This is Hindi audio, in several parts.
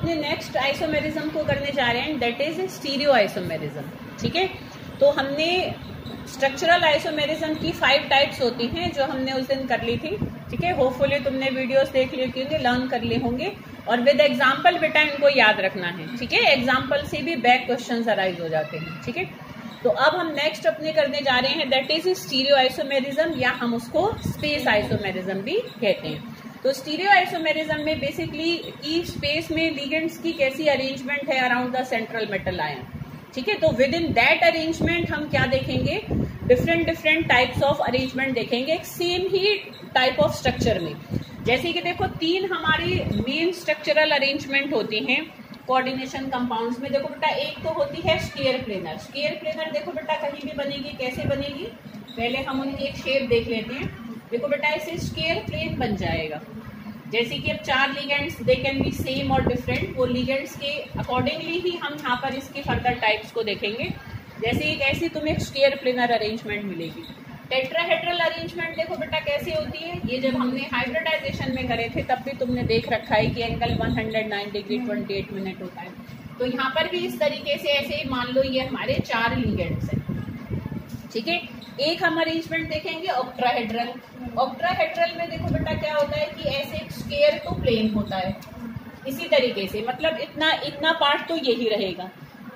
अपने नेक्स्ट आइसोमेरिज्म को करने जा रहे हैं, दैट इज स्टीरियो आइसोमेरिज्म। ठीक है, तो हमने स्ट्रक्चरल आइसोमेरिज्म की 5 टाइप्स होती हैं जो हमने उस दिन कर ली थी। ठीक है, होपफुली तुमने वीडियोस देख ली होंगे, लर्न कर लिए होंगे, और विद एग्जाम्पल बेटा इनको याद रखना है। ठीक है, एग्जाम्पल से भी बैक क्वेश्चन अराइज हो जाते हैं। ठीक है, तो अब हम नेक्स्ट अपने करने जा रहे हैं, दैट इज स्टीरियो आइसोमेरिज्म, या हम उसको स्पेस आइसोमेरिज्म भी कहते हैं। तो स्टीरियो आइसोमेरिज्म में बेसिकली की स्पेस में लिगेंड्स की कैसी अरेंजमेंट है around the central metal ion. ठीक है, तो विद इन दैट अरेंजमेंट हम क्या देखेंगे, डिफरेंट टाइप्स ऑफ अरेंजमेंट देखेंगे एक same he type of structure में। जैसे कि देखो 3 हमारी मेन स्ट्रक्चरल अरेंजमेंट होती हैं कोऑर्डिनेशन कंपाउंड्स में। देखो बेटा एक तो होती है स्केयर प्लेनर। स्केयर प्लेनर देखो बेटा कहीं भी बनेगी, कैसे बनेगी, पहले हम उनकी एक शेप देख लेते हैं। देखो बेटा ऐसे स्केयर प्लेन बन जाएगा, जैसे कि अब 4 ligands they can be same और डिफरेंट, वो लिगेंड्स के अकॉर्डिंगली ही हम यहाँ पर इसके फर्दर टाइप्स को देखेंगे। जैसे एक ऐसी तुम्हें स्केयर प्लेनर अरेंजमेंट मिलेगी। टेट्राहेड्रल अरेंजमेंट देखो बेटा कैसे होती है, ये जब हमने हाइब्रिडाइजेशन में करे थे तब भी तुमने देख रखा है कि एंगल 109 डिग्री 28 मिनट होता है। तो यहाँ पर भी इस तरीके से ऐसे मान लो ये हमारे 4 लिगेंड्स हैं। ठीक है, एक हम अरेंजमेंट देखेंगे ऑक्ट्राहेड्रल। ऑक्ट्राहेड्रल में देखो बेटा क्या होता है कि ऐसे एक स्क्वायर टू प्लेन होता है इसी तरीके से, मतलब इतना पार्ट तो यही रहेगा,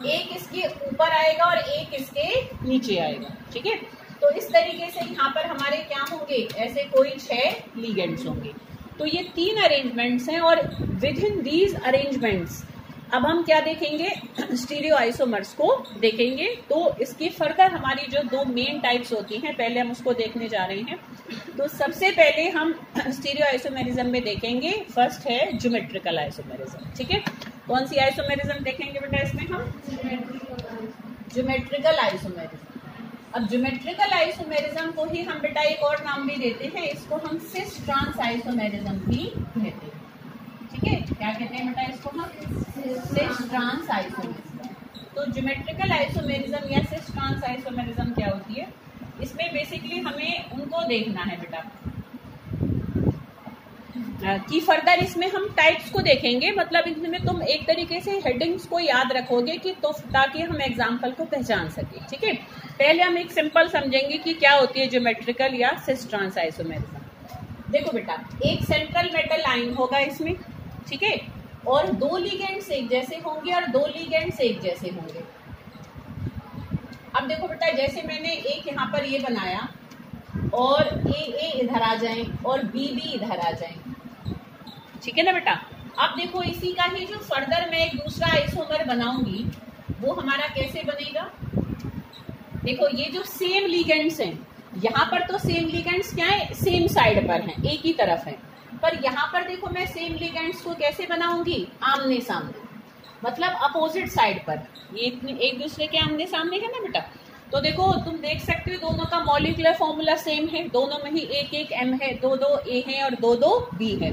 एक इसके ऊपर आएगा और एक इसके नीचे आएगा। ठीक है, तो इस तरीके से यहाँ पर हमारे क्या होंगे, ऐसे कोई 6 लिगेंड्स होंगे। तो ये 3 अरेंजमेंट्स हैं, और विद इन दीज अरेंजमेंट्स अब हम क्या देखेंगे, स्टीरियो आइसोमर्स को देखेंगे। तो इसकी फर्दर हमारी जो 2 मेन टाइप्स होती हैं पहले हम उसको देखने जा रहे हैं। तो सबसे पहले हम स्टीरियो आइसोमेरिज्म में देखेंगे, फर्स्ट है ज्योमेट्रिकल आइसोमेरिज्म। ठीक है, कौन सी आइसोमेरिज्म देखेंगे बेटा इसमें हम, ज्योमेट्रिकल आइसोमेरिज्म। अब ज्योमेट्रिकल आइसोमेरिज्म को ही हम बेटा एक और नाम भी देते हैं, इसको हम सिस ट्रांस आइसोमेरिज्म भी कहते हैं। ठीक है, क्या कहते हैं बेटा इसको हम, सिस ट्रांस आइसोमेरिज्म। तो ज्योमेट्रिकल आइसोमेरिज्म या सिस ट्रांस आइसोमेरिज्म क्या होती है, इसमें बेसिकली हमें उनको देखना है बेटा कि फर्दर इसमें हम टाइप्स को देखेंगे, मतलब इसमें तुम एक तरीके से हेडिंग्स को याद रखोगे कि तो ताकि हम एग्जाम्पल को पहचान सके। ठीक है, पहले हम एक सिंपल समझेंगे कि क्या होती है ज्योमेट्रिकल या सिस ट्रांस आइसोमेरिज्म। देखो बेटा एक सेंट्रल मेटल आयन होगा इसमें, ठीक है, और 2 लिगेंड्स एक जैसे होंगे और 2 लिगेंड्स एक जैसे होंगे। अब देखो बेटा जैसे मैंने एक यहाँ पर ये बनाया और ए इधर आ जाए और बी इधर आ जाए, ठीक है ना बेटा। अब देखो इसी का ही जो फर्दर मैं एक दूसरा आइसोमर बनाऊंगी वो हमारा कैसे बनेगा, देखो ये जो सेम लिगेंड्स हैं यहाँ पर तो सेम लिगेंड्स क्या है, सेम साइड पर हैं, एक ही तरफ है, पर यहाँ पर देखो मैं सेम लिगेंड्स को कैसे बनाऊंगी, आमने सामने, मतलब अपोजिट साइड पर, ये एक दूसरे के आमने सामने है ना बेटा। तो देखो तुम देख सकते हो दोनों का मॉलिक्यूलर फॉर्मूला सेम है, दोनों में ही एक एम है, 2 ए है और 2 बी है,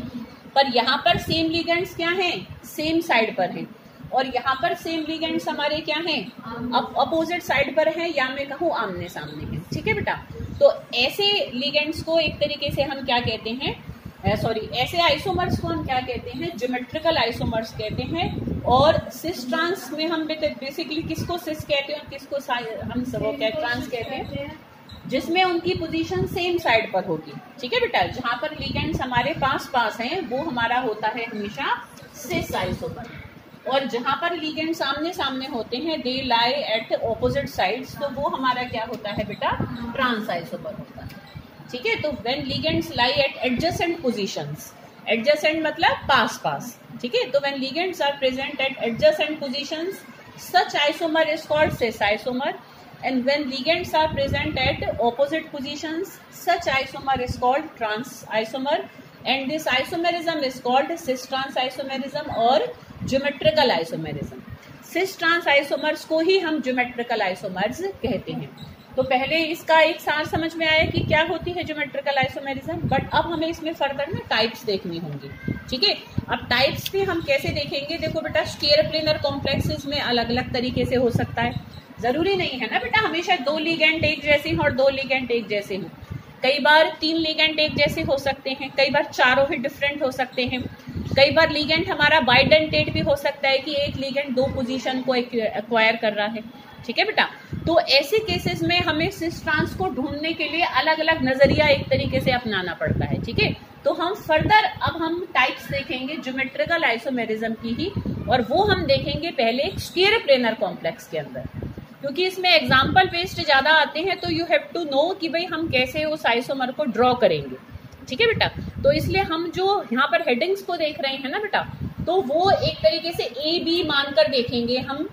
पर यहाँ पर सेम लिगेंड्स क्या हैं, सेम साइड पर हैं, और यहाँ पर सेम लिगेंड्स हमारे क्या हैं, अपोजिट साइड पर हैं, या मैं कहूँ आमने सामने हैं, ठीक है बेटा। तो ऐसे लिगेंड्स को एक तरीके से हम क्या कहते हैं, ऐसे आइसोमर्स को हम क्या कहते हैं, ज्योमेट्रिकल आइसोमर्स कहते हैं। और सिस ट्रांस में हम बेसिकली किसको सिस कहते हैं और किसको हम सब क्या ट्रांस कहते हैं, जिसमें उनकी पोजीशन सेम साइड पर होगी, ठीक है बेटा। जहां पर लिगेंड्स हमारे पास हैं वो हमारा होता है हमेशा सिस आइसोमर, और जहां पर लिगेंड्स आमने सामने होते हैं दे लाई एट ऑपोजिट साइड्स, तो वो हमारा क्या होता है बेटा, ट्रांस आइसोमर होता है, ठीक है। तो when ligands lie at adjacent positions, adjacent मतलब पास, ठीक है। तो when ligands are present at adjacent positions such isomer is called cis isomer, and when ligands are present at opposite positions such isomer is called trans isomer, and this isomerism is called cis trans isomerism और geometrical isomerism। cis trans isomers को ही हम geometrical isomers कहते हैं। तो पहले इसका एक सार समझ में आया कि क्या होती है ज्योमेट्रिकल आइसोमेरिज्म, बट अब हमें इसमें फर्दर ना टाइप्स देखनी होंगी, ठीक है। अब टाइप्स भी हम कैसे देखेंगे, देखो बेटा स्केयर प्लेनर कॉम्प्लेक्सेस में अलग अलग तरीके से हो सकता है, जरूरी नहीं है ना बेटा हमेशा 2 लिगेंड एक जैसे हों और 2 लिगेंड एक जैसे हों, कई बार 3 लिगेंड एक जैसे हो सकते हैं, कई बार चारों ही डिफरेंट हो सकते हैं। कई बार लिगेंड हमारा बाइडेंटेट भी हो सकता है कि एक लिगेंड दो पोजीशन को एक्वायर कर रहा है। ठीक है बेटा, तो ऐसे केसेस में हमें सिस ट्रांस को ढूंढने के लिए अलग अलग नजरिया एक तरीके से अपनाना पड़ता है। ठीक है, तो हम फर्दर अब हम टाइप्स देखेंगे ज्योमेट्रिकल आइसोमेरिज्म की ही, और वो हम देखेंगे पहले स्टीयर प्लेनर कॉम्प्लेक्स के अंदर, क्योंकि इसमें एग्जाम्पल बेस्ड ज्यादा आते हैं, तो यू हैव टू नो कि भाई हम कैसे उस आइसोमर को ड्रॉ करेंगे। ठीक है बेटा, तो इसलिए हम जो यहाँ पर हेडिंग्स को देख रहे हैं ना बेटा, तो वो एक तरीके से ए बी मानकर देखेंगे हम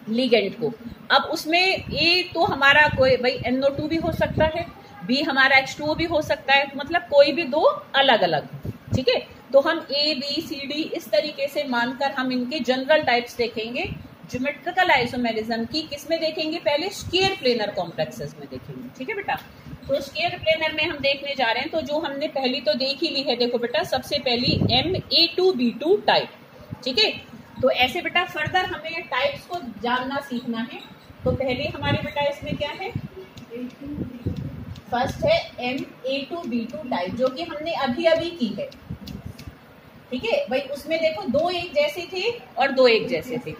लिगेंड को। अब उसमें ए तो हमारा कोई भाई NO2 भी हो सकता है, बी हमारा H2O भी हो सकता है, मतलब कोई भी दो अलग अलग। ठीक है, तो हम A B C D इस तरीके से मानकर हम इनके जनरल टाइप्स देखेंगे ज्योमेट्रिकल आइसोमेरिज्म की। किसमें देखेंगे? पहले स्क्वायर प्लेनर कॉम्प्लेक्सेस में देखेंगे। ठीक है बेटा, तो स्क्वायर प्लेनर में हम देखने जा रहे हैं, तो जो हमने पहली तो देख ही ली है, देखो बेटा सबसे पहली MA2B2 टाइप। ठीक है, तो ऐसे बेटा फर्दर हमें ये टाइप्स को जानना सीखना है। तो पहले हमारे बेटा इसमें क्या है, फर्स्ट है MA2B2 टाइप, जो कि हमने अभी अभी की है। ठीक है भाई, उसमें देखो दो एक जैसे थे और दो एक जैसे थे।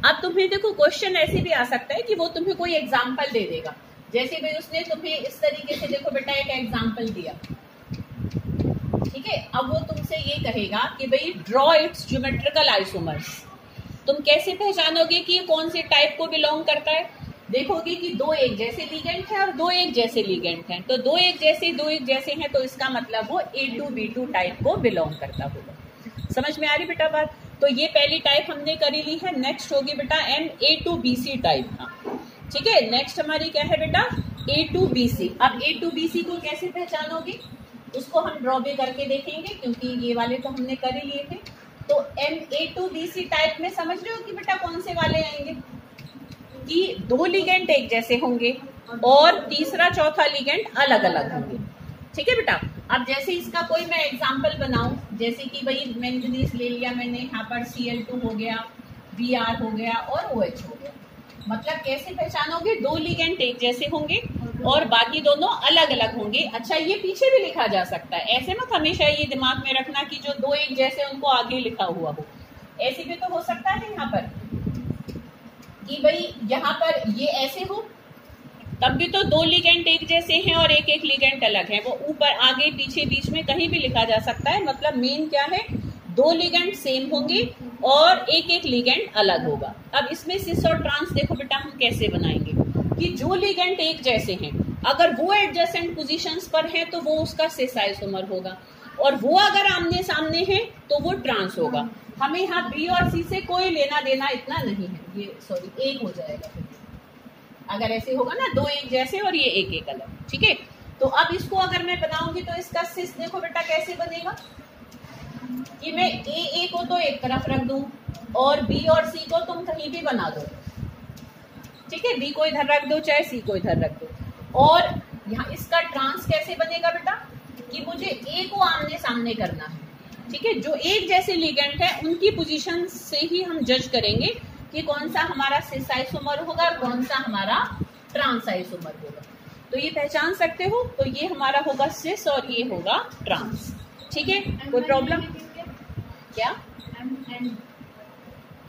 अब तुम्हें देखो क्वेश्चन ऐसे भी आ सकता है कि वो तुम्हें कोई एग्जाम्पल दे देगा, जैसे भाई उसने तुम्हें इस तरीके से देखो बेटा एक एग्जाम्पल दिया। ठीक है, अब वो तुमसे ये कहेगा कि भाई ड्रॉ इट्स ज्योमेट्रिकल आइसोमर्स। तुम कैसे पहचानोगे कि ये कौन से टाइप को बिलोंग करता है? देखोगे कि दो एक जैसे लिगेंड है और दो एक जैसे लिगेंड हैं, तो दो एक जैसे हैं, तो इसका मतलब वो A2B2 टाइप को बिलोंग करता होगा। समझ में आ रही बेटा बात? तो ये पहली टाइप हमने करी ली है। नेक्स्ट होगी बेटा MA2BC टाइप। हाँ ठीक है, नेक्स्ट हमारी क्या है बेटा A2BC। अब A2BC को कैसे पहचानोगे, उसको हम ड्रॉ भी करके देखेंगे, क्योंकि ये वाले तो हमने कर ही लिए थे। तो MA2BC टाइप में समझ रहे हो कि बेटा कौन से वाले आएंगे, कि दो लिगेंड एक जैसे होंगे और तीसरा चौथा लिगेंड अलग अलग होंगे। ठीक है बेटा, अब जैसे इसका कोई मैं एग्जांपल बनाऊं, जैसे कि भाई मैंगनीज ले लिया मैंने, यहाँ पर Cl2 हो गया, Br हो गया और OH हो गया। मतलब कैसे पहचानोगे? दो लिगेंड एक जैसे होंगे और बाकी दोनों अलग अलग होंगे। अच्छा, ये पीछे भी लिखा जा सकता है, ऐसे मत हमेशा ये दिमाग में रखना कि जो दो एक जैसे उनको आगे लिखा हुआ हो। ऐसे भी तो हो सकता है यहाँ पर कि भाई यहाँ पर ये ऐसे हो, तब भी तो दो लिगेंड एक जैसे हैं और एक एक लिगेंड अलग है। वो ऊपर आगे पीछे बीच में कहीं भी लिखा जा सकता है। मतलब मेन क्या है, दो लिगेंड सेम होंगे और एक एक लिगेंड अलग होगा। अब इसमें सिस और ट्रांस देखो बेटा हम कैसे बनाएंगे, कि जो लिगेंड एक जैसे हैं अगर वो एडजेसेंट पोजीशंस पर हैं तो वो उसका सिस आइसोमर होगा, और वो अगर आमने सामने है तो वो ट्रांस होगा। हमें यहाँ बी और सी से कोई लेना देना इतना नहीं है, ये सॉरी एक हो जाएगा फिर अगर ऐसे होगा ना, दो एक जैसे और ये एक एक अलग। ठीक है, तो अब इसको अगर मैं बनाऊंगी तो इसका सिस देखो बेटा कैसे बनेगा, कि मैं ए को तो एक तरफ रख दूं और बी और सी को तुम कहीं भी बना दो। ठीक है, बी को इधर रख दो चाहे सी को इधर रख दो। और यहाँ इसका ट्रांस कैसे बनेगा बेटा, कि मुझे ए को आमने सामने करना है। ठीक है, जो एक जैसे लिगेंड है उनकी पोजीशन से ही हम जज करेंगे कि कौन सा हमारा सिस आइसोमर होगा और कौन सा हमारा ट्रांस आइसोमर होगा। तो ये पहचान सकते हो, तो ये हमारा होगा सिस और ये होगा ट्रांस। ठीक है, कोई प्रॉब्लम? क्या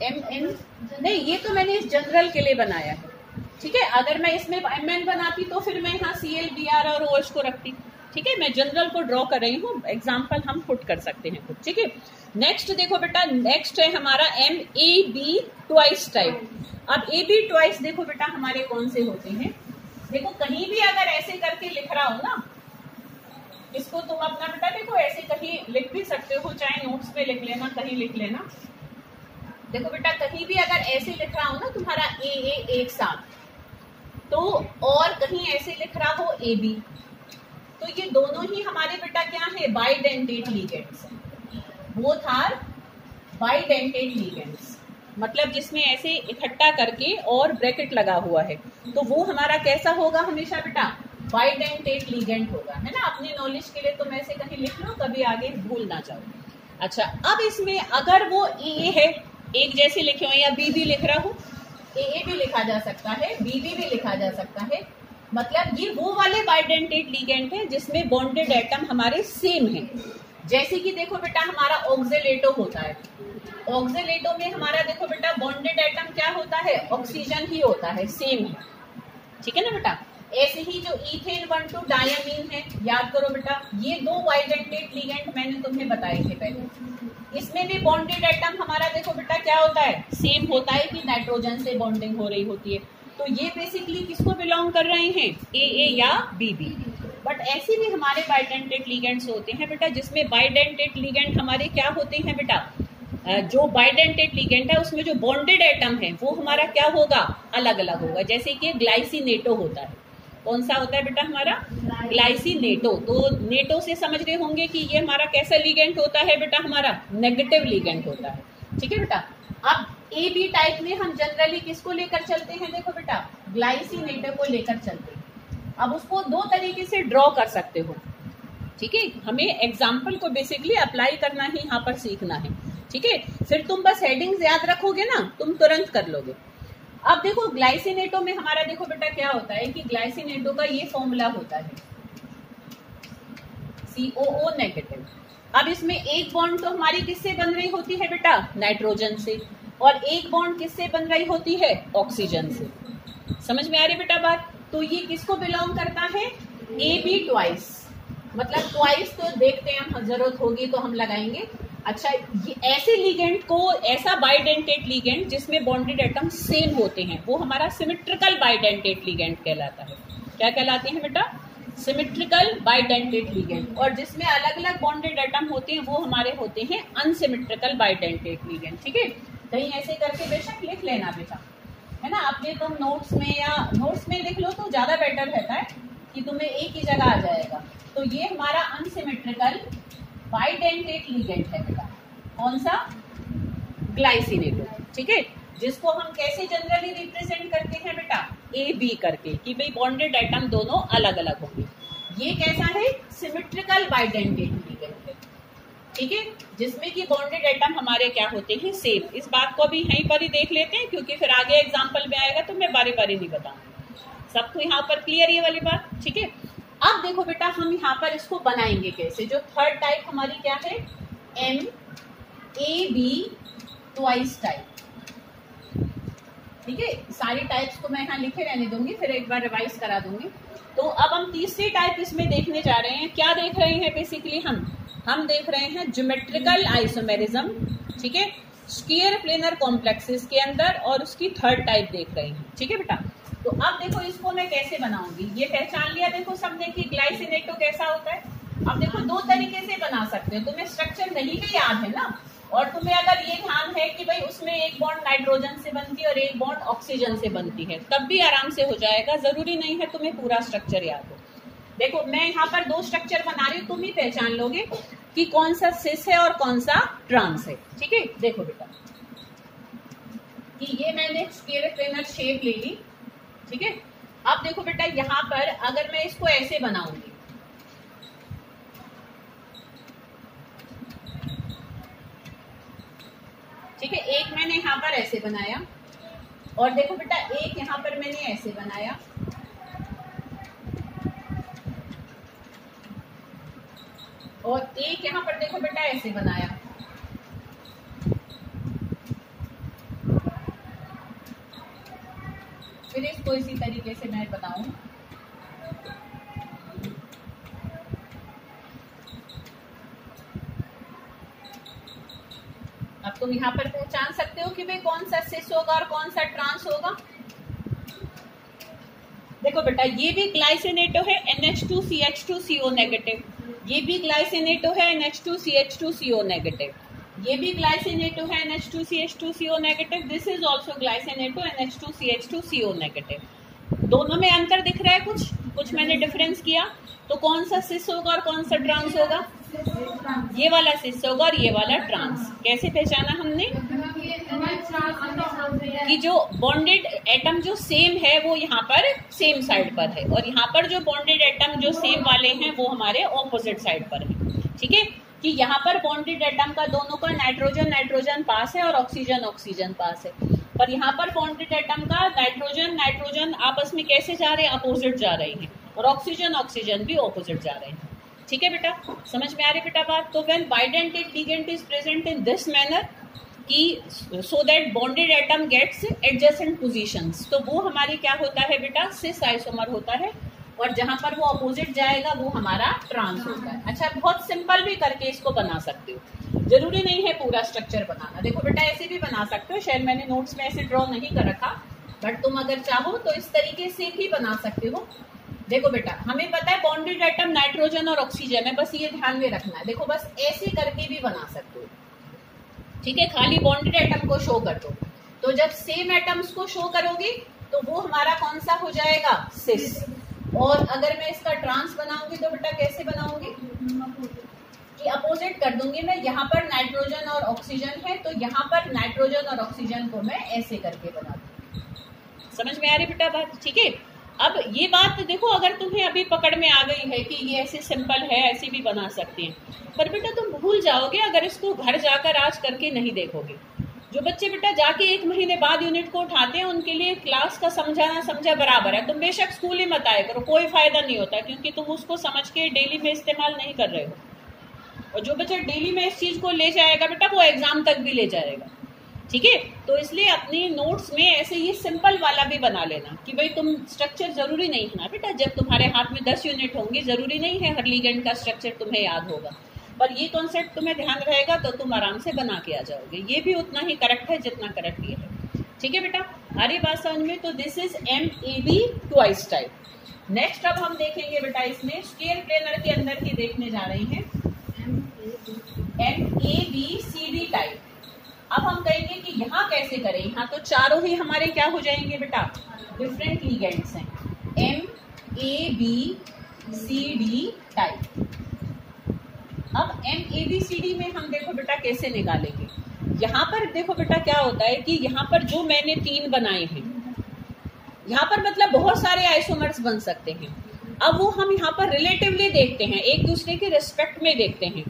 MN नहीं, ये तो मैंने इस जनरल के लिए बनाया है। ठीक है, अगर मैं इसमें MN बनाती तो फिर मैं यहाँ Cl Br और OH को रखती। ठीक है, मैं जनरल को ड्रॉ कर रही हूँ, एग्जाम्पल हम पुट कर सकते हैं कुछ। ठीक है, नेक्स्ट देखो बेटा, नेक्स्ट है हमारा MAB ट्वाइस टाइप। अब AB ट्वाइस देखो बेटा हमारे कौन से होते हैं, देखो कहीं भी अगर ऐसे करके लिख रहा हो ना, इसको तुम अपना बेटा देखो ऐसे कहीं लिख भी सकते हो, चाहे नोट्स पे लिख लेना, कहीं लिख लेना। देखो बेटा कहीं भी अगर ऐसे लिख रहा हो ना तुम्हारा AA एक साथ, तो और कहीं ऐसे लिख रहा हो AB, तो ये दोनों ही हमारे बेटा क्या है, bidentate ligands. Both are bidentate ligands, मतलब जिसमें ऐसे इकट्ठा करके और ब्रैकेट लगा हुआ है, तो वो हमारा कैसा होगा हमेशा बेटा, बाइडेंटेट लिगेंड होगा। है ना, अपनी नॉलेज के लिए तुम ऐसे कहीं लिख लो, कभी आगे भूल ना जाओ। अच्छा, अब इसमें अगर वो AA है, एक जैसे लिखे हो, या BB लिख रहा हो, AA भी लिखा जा सकता है, BB भी लिखा जा सकता है। मतलब ये वो वाले बाइडेंटेट लिगेंड है जिसमें बॉन्डेड एटम हमारे सेम हैं। जैसे कि देखो बेटा हमारा ऑक्सीलेटो होता है, ऑक्सीलेटो में हमारा देखो बेटा बॉन्डेड एटम क्या होता है, ऑक्सीजन ही होता है, सेम है, ठीक है ना बेटा। ऐसे ही जो इथेन 1,2 डायमीन है, याद करो बेटा, ये दो बाइडेंटेट लिगेंड मैंने तुम्हें बताए थे पहले। इसमें भी बॉन्डेड एटम हमारा देखो बेटा क्या होता है, सेम होता है कि नाइट्रोजन से बॉन्डिंग हो रही होती है। तो ये बेसिकली किसको बिलोंग कर रहे हैं, ए या बी। बट ऐसे भी हमारे बाइडेंटेट लिगेंड्स होते हैं बेटा, जिसमें बाइडेंटेट लिगेंड हमारे क्या होते हैं बेटा, जो बाइडेंटेट लिगेंड है उसमें जो बॉन्डेड एटम है वो हमारा क्या होगा, अलग अलग होगा। जैसे कि ग्लाइसिनेटो होता है, कौन सा होता है बेटा हमारा, ग्लाइसिनेटो। तो नेटो से समझ रहे होंगे कि ये हमारा कैसा लिगेंड होता है बेटा, हमारा नेगेटिव लिगेंड होता है, ठीक है बेटा। अब ए बी टाइप में हम जनरली किसको लेकर चलते हैं, देखो बेटा ग्लाइसिनेटो को लेकर चलते हैं। अब उसको दो तरीके से ड्रॉ कर सकते हो, ठीक है, हमें एग्जाम्पल को बेसिकली अप्लाई करना ही यहाँ पर सीखना है, ठीक है। फिर तुम बस हेडिंग्स याद रखोगे ना, तुम तुरंत कर लोगे। अब देखो ग्लाइसिनेटो में हमारा देखो बेटा क्या होता है कि ग्लाइसिनेटो का ये फॉर्मूला होता है COO नेगेटिव। अब इसमें एक बॉन्ड तो हमारी किससे बन रही होती है बेटा, नाइट्रोजन से, और एक बॉन्ड किससे बन रही होती है, ऑक्सीजन से। समझ में आ रही बेटा बात। तो ये किसको बिलोंग करता है, AB ट्वाइस, मतलब ट्वाइस तो देखते हैं हम, जरूरत होगी तो हम लगाएंगे। अच्छा, ये ऐसे लिगेंड को, ऐसा बाइडेंटेट लिगेंड जिसमें बॉन्डेड एटम सेम होते हैं, वो हमारा सिमेट्रिकल बाइडेंटेट लिगेंड कहलाता है। क्या कहलाते हैं बेटा, सिमेट्रिकल बाइडेंटेट लिगेंड। और जिसमें अलग अलग बॉन्डेड एटम होते हैं वो हमारे होते हैं अनसिमेट्रिकल बाइडेंटेट लिगेंड, ठीक है। कहीं ऐसे करके बेशक लिख लेना बेटा, है ना, आपने तुम नोट्स में या नोट्स में लिख लो तो ज्यादा बेटर रहता है कि तुम्हें एक ही जगह आ जाएगा। तो ये हमारा अनसिमेट्रिकल बाइडेंटेट लिगेंड है बेटा, कौन सा, ग्लाइसिनेटो, ठीक है। जिसको हम कैसे जनरली रिप्रेजेंट करते हैं बेटा, AB करके, कि भाई बॉन्डेड एटम दोनों अलग अलग होंगे। ये कैसा है, सिमेट्रिकल बाइडेंटेट लिगेंड है, ठीक है, जिसमें कि बॉन्डेड एटम हमारे क्या होते हैं, सेम। इस बात को भी यहीं पर ही देख लेते हैं, क्योंकि फिर आगे एग्जाम्पल में आएगा तो मैं बारी बारी नहीं बताऊंगी। सबको यहाँ पर क्लियर ये वाली बात, ठीक है। अब देखो बेटा हम यहाँ पर इसको बनाएंगे कैसे। जो थर्ड टाइप हमारी क्या है, MAB ट्वाइस टाइप, ठीक है। सारी टाइप्स को मैं यहाँ लिखे रहने दूंगी, फिर एक बार रिवाइज करा दूंगी। तो अब हम तीसरी टाइप इसमें देखने जा रहे हैं। क्या देख रहे हैं बेसिकली, हम देख रहे हैं ज्योमेट्रिकल आइसोमेरिज्म, ठीक है, स्फीयर प्लेनर कॉम्प्लेक्सेस के अंदर, और उसकी थर्ड टाइप देख रहे हैं, ठीक है बेटा। तो अब देखो इसको मैं कैसे बनाऊंगी, ये पहचान लिया देखो सबने कि ग्लाइसिनेटो कैसा होता है। अब देखो दो तरीके से बना सकते हो, तुम्हें स्ट्रक्चर नहीं भी याद है ना, और तुम्हें अगर ये ध्यान है कि भाई उसमें एक बॉन्ड नाइट्रोजन से बनती है और एक बॉन्ड ऑक्सीजन से बनती है, तब भी आराम से हो जाएगा। जरूरी नहीं है तुम्हें पूरा स्ट्रक्चर याद हो। देखो मैं यहाँ पर दो स्ट्रक्चर बना रही हूँ, तुम ही पहचान लोगे कि कौन सा सिस है और कौन सा ट्रांस है, ठीक है। देखो बेटा कि ये मैंने स्फीयर प्लेनर शेप ले ली, ठीक है। अब देखो बेटा यहाँ पर अगर मैं इसको ऐसे बनाऊंगी, ठीक है, एक मैंने यहाँ पर ऐसे बनाया, और देखो बेटा एक यहाँ पर मैंने ऐसे बनाया, और एक यहाँ पर देखो बेटा ऐसे बनाया। फिर इसको इसी तरीके से मैं बताऊं, अब तुम यहाँ पर पहचान सकते हो कि भाई कौन सा सिस होगा और कौन सा ट्रांस होगा। देखो बेटा ये भी ग्लाइसिनेटो है, NH2CH2CO नेगेटिव, ये भी ग्लाइसिनेटो है, NH2CH2CO नेगेटिव, ये भी ग्लाइसिनेटो है, NH2CH2CO negative, this is also glycinato, NH2CH2CO negative. दोनों में अंतर दिख रहा है, कुछ मैंने डिफरेंस किया, तो कौन सा सिस होगा और कौन सा ट्रांस होगा, ये वाला सिस होगा और ये वाला ट्रांस। कैसे पहचाना हमने कि जो बॉन्डेड एटम जो सेम है वो यहाँ पर सेम साइड पर है, और यहाँ पर जो बॉन्डेड एटम जो सेम वाले हैं वो हमारे ऑपोजिट साइड पर है, ठीक है। कि यहाँ पर बॉन्डेड एटम का दोनों का नाइट्रोजन नाइट्रोजन पास है और ऑक्सीजन ऑक्सीजन पास है, पर यहाँ पर बॉन्डेड एटम का नाइट्रोजन नाइट्रोजन आपस में कैसे जा रहे हैं, अपोजिट जा रहे हैं, और ऑक्सीजन ऑक्सीजन भी ऑपोजिट जा रहे हैं। ठीक है बेटा, समझ में आ रही बेटा बात। तो when bidentate ligand is present in this manner कि so that bonded atom gets adjacent positions, तो वो हमारी क्या होता है बेटा, सिस आइसोमर होता है, और जहां पर वो अपोजिट जाएगा वो हमारा ट्रांस होता है। अच्छा, बहुत सिंपल भी करके इसको बना सकते हो, जरूरी नहीं है पूरा स्ट्रक्चर बनाना। देखो बेटा ऐसे भी बना सकते हो, शायद मैंने नोट्स में ऐसे ड्रॉ नहीं कर रखा, बट तुम अगर चाहो तो इस तरीके से भी बना सकते हो। देखो बेटा, हमें पता है बॉन्डेड एटम नाइट्रोजन और ऑक्सीजन है, बस ये ध्यान में रखना है। देखो बस ऐसे करके भी बना सकते हो, ठीक है, खाली बॉन्डेड एटम को शो कर दो। तो जब सेम एटम्स को शो करोगे तो वो हमारा कौन सा हो जाएगा, सिस। और अगर मैं इसका ट्रांस बनाऊंगी तो बेटा कैसे बनाऊंगी, कि अपोजिट कर दूंगी मैं। यहाँ पर नाइट्रोजन और ऑक्सीजन है तो यहाँ पर नाइट्रोजन और ऑक्सीजन को मैं ऐसे करके बना दूंगी। समझ में आ रही बेटा बात, ठीक है। अब ये बात देखो, अगर तुम्हें अभी पकड़ में आ गई है कि ये ऐसे सिंपल है, ऐसे भी बना सकते हैं, पर बेटा तुम भूल जाओगे अगर इसको घर जाकर आज करके नहीं देखोगे। जो बच्चे बेटा जाके 1 महीने बाद यूनिट को उठाते हैं उनके लिए क्लास का समझाना समझा बराबर है। तुम बेशक स्कूल ही मत आया करो, कोई फायदा नहीं होता, क्योंकि तुम उसको समझ के डेली में इस्तेमाल नहीं कर रहे हो। और जो बच्चा डेली में इस चीज को ले जाएगा बेटा वो एग्जाम तक भी ले जाएगा, ठीक है। तो इसलिए अपनी नोट्स में ऐसे ये सिंपल वाला भी बना लेना कि भाई तुम स्ट्रक्चर जरूरी नहीं है ना बेटा, जब तुम्हारे हाथ में 10 यूनिट होंगी जरूरी नहीं है हर लिगेंड का स्ट्रक्चर तुम्हें याद होगा, पर ये कॉन्सेप्ट तुम्हें ध्यान रहेगा तो तुम आराम से बना के आ जाओगे। ये भी उतना ही करेक्ट है जितना करेक्ट ये है, ठीक है बेटा। हमारी बात समझ में, तो this is MAB twice type. Next अब हम देखेंगे बेटा इसमें स्केल प्लेनर के अंदर की देखने जा रहे हैं MABCD टाइप। अब हम कहेंगे कि यहाँ कैसे करें, यहाँ तो चारों ही हमारे क्या हो जाएंगे बेटा, डिफरेंट लिगेंड्स हैं, MABCD टाइप। अब MABCD में हम देखो बेटा कैसे निकालेंगे। यहाँ पर देखो बेटा क्या होता है कि यहाँ पर जो मैंने 3 बनाए हैं, यहाँ पर मतलब बहुत सारे आइसोमर्स बन सकते हैं। अब वो हम यहाँ पर रिलेटिवली देखते हैं, एक दूसरे के रिस्पेक्ट में देखते हैं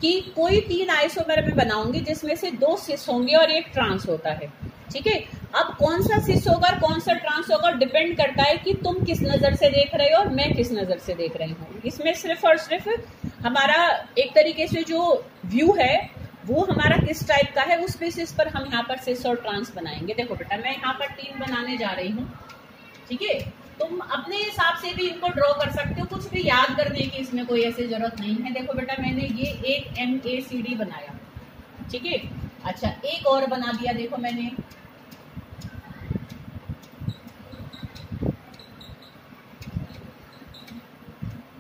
कि कोई 3 आइसोमर में बनाऊंगी जिसमें से 2 सिस होंगे और 1 ट्रांस होता है, ठीक है। अब कौन सा सिस होगा और कौन सा ट्रांस होगा डिपेंड करता है कि तुम किस नजर से देख रहे हो और मैं किस नजर से देख रही हूँ। इसमें सिर्फ और सिर्फ हमारा एक तरीके से जो व्यू है वो हमारा किस टाइप का है उस बेसिस पर हम यहाँ पर सिस और ट्रांस बनाएंगे। देखो बेटा मैं यहाँ पर 3 बनाने जा रही हूँ, ठीक है। तुम अपने हिसाब से भी इनको ड्रॉ कर सकते हो, कुछ भी याद करने की इसमें कोई ऐसी जरूरत नहीं है। देखो बेटा मैंने ये एक MACD बनाया, ठीक है। अच्छा एक और बना दिया, देखो मैंने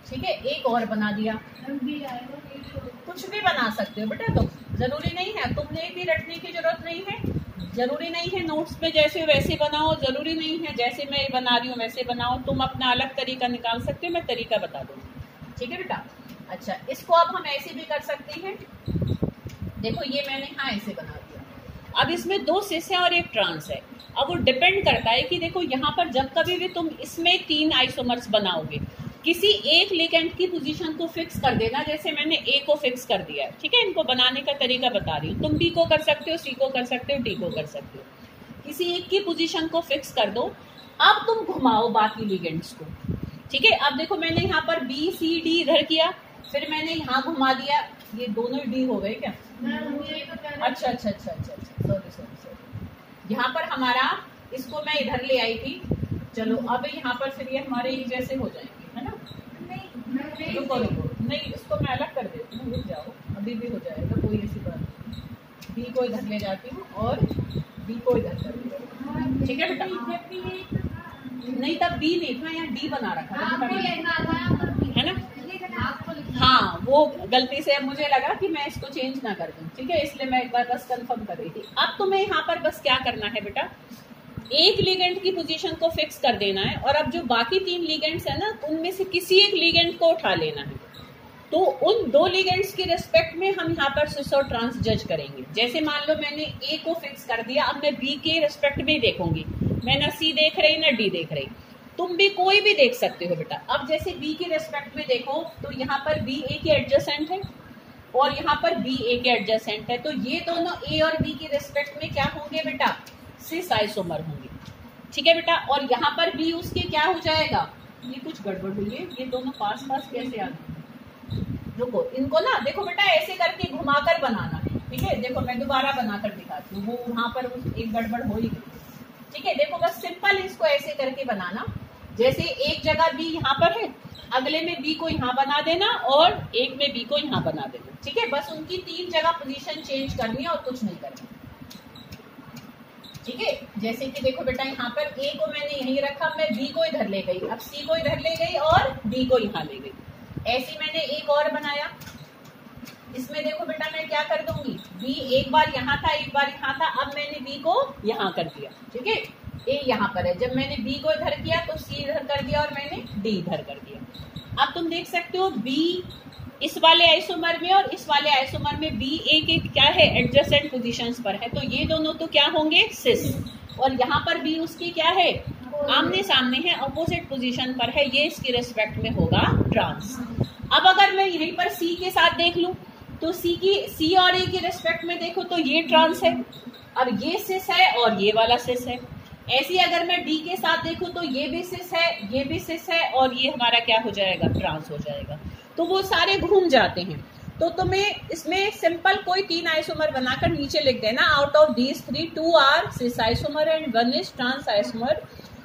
ठीक है, एक और बना दिया। कुछ भी बना सकते हो बेटा, तो जरूरी नहीं है, तुमने भी रटने की जरूरत नहीं है, जरूरी नहीं है नोट्स में जैसे वैसे बनाओ, जरूरी नहीं है जैसे मैं बना रही हूँ वैसे बनाओ, तुम अपना अलग तरीका निकाल सकते हो, मैं तरीका बता दूंगी, ठीक है बेटा। अच्छा इसको अब हम ऐसे भी कर सकते हैं, देखो ये मैंने हाँ ऐसे बना दिया। अब इसमें 2 सिस है और 1 ट्रांस है। अब वो डिपेंड करता है कि देखो यहाँ पर जब कभी भी तुम इसमें 3 आइसोमर्स बनाओगे, किसी एक लिगेंड की पोजीशन को फिक्स कर देना, जैसे मैंने A को फिक्स कर दिया है, ठीक है। इनको बनाने का तरीका बता रही हूँ, तुम B को कर सकते हो, C को कर सकते हो, D को कर सकते हो, किसी एक की पोजीशन को फिक्स कर दो। अब तुम घुमाओ बाकी लिगेंड्स को, ठीक है। अब देखो मैंने यहाँ पर B C D इधर किया, फिर मैंने यहाँ घुमा दिया, ये दोनों D हो गए क्या? अच्छा, सॉरी। यहाँ पर हमारा इसको मैं इधर ले आई थी, चलो अब यहाँ पर फिर ये हमारे एक जैसे हो जाएंगे, है ना। रुको नहीं, इसको मैं अलग कर देती हूँ, रुक जाओ, अभी भी हो जाएगा, कोई ऐसी बात नहीं। बी को इधर ले जाती हूँ और बी को इधर कर देती हूँ, ठीक है बेटा। नहीं तब बी नहीं था, यहाँ डी बना रखा है ना। हाँ वो गलती से मुझे लगा कि मैं इसको चेंज ना कर दूं, ठीक है, इसलिए मैं एक बार बस कंफर्म कर रही थी। अब तुम्हें यहाँ पर बस क्या करना है बेटा, एक लिगेंड की पोजीशन को फिक्स कर देना है, और अब जो बाकी 3 लिगेंड्स है ना उनमें से किसी एक लिगेंड को उठा लेना है। तो उन 2 लिगेंड्स के रिस्पेक्ट में हम यहाँ पर सिस और ट्रांस जज करेंगे। जैसे मान लो मैंने A को फिक्स कर दिया, अब मैं B के रिस्पेक्ट में देखूंगी, मैं ना C देख रही ना D देख रही, तुम भी कोई भी देख सकते हो बेटा। अब जैसे B के रिस्पेक्ट में देखो तो यहाँ पर B A के एडजेसेंट है और यहाँ पर B A के एडजेसेंट है, तो ये दोनों A और B के रिस्पेक्ट में क्या होंगे बेटा, सिस आइसोमर होंगे, ठीक है बेटा। और यहाँ पर B उसके क्या हो जाएगा, ये कुछ गड़बड़ हुई है, ये दोनों पास पास कैसे आ गए, रुको, इनको ना देखो बेटा ऐसे करके घुमाकर बनाना है, ठीक है। देखो मैं दोबारा बनाकर दिखाती हूँ, वो वहां पर एक गड़बड़ हो ही गई, ठीक है। देखो बस सिंपल इसको ऐसे करके बनाना, जैसे एक जगह बी यहाँ पर है, अगले में बी को यहाँ बना देना और एक में बी को यहाँ बना देना, ठीक है। बस उनकी 3 जगह पोजीशन चेंज करनी है और कुछ नहीं करना, ठीक है। जैसे कि देखो बेटा यहाँ पर ए को मैंने यहीं रखा, मैं बी को इधर ले गई, अब सी को इधर ले गई और डी को यहाँ ले गई। ऐसे मैंने एक और बनाया, इसमें देखो बेटा मैं क्या कर दूंगी, बी एक बार यहाँ था एक बार यहाँ था, अब मैंने बी को यहाँ कर दिया, ठीक है। ए यहाँ पर है, जब मैंने बी को इधर किया तो सी इधर कर दिया और मैंने डी इधर कर दिया। अब तुम देख सकते हो बी इस वाले आइसोमर में और इस वाले आइसोमर में बी एक क्या है, एडजेसेंट पोजीशंस पर है, तो ये दोनों तो क्या होंगे, सिस। और यहाँ पर बी उसकी क्या है, आमने सामने है, अपोजिट पोजीशन पर है, ये इसके रेस्पेक्ट में होगा ट्रांस। अब अगर मैं यहीं पर सी के साथ देख लूं तो सी और ए के रेस्पेक्ट में देखो तो ये ट्रांस है और ये सिस है और ये वाला सिस है। ऐसे अगर मैं डी के साथ देखूं तो ये भी सिस है, ये भी सिस है और ये हमारा क्या हो जाएगा, ट्रांस हो जाएगा। तो वो सारे घूम जाते हैं। तो तुम्हें इसमें सिंपल कोई 3 आइसोमर बनाकर नीचे लिख देना, out of these 3 2 are cis isomer and 1 is trans isomer,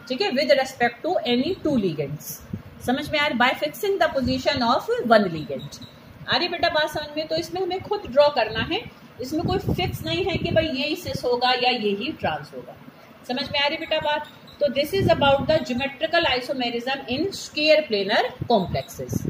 ठीक है, with respect to any 2 ligands. समझ में आ रही, by fixing the position of 1 ligand. आ रही बेटा बात समझ में। तो इसमें हमें खुद ड्रॉ करना है, इसमें कोई फिक्स नहीं है कि भाई यही सिस होगा या यही ट्रांस होगा। समझ में आ रही बेटा बात। तो this is about the geometrical isomerism in square planar complexes.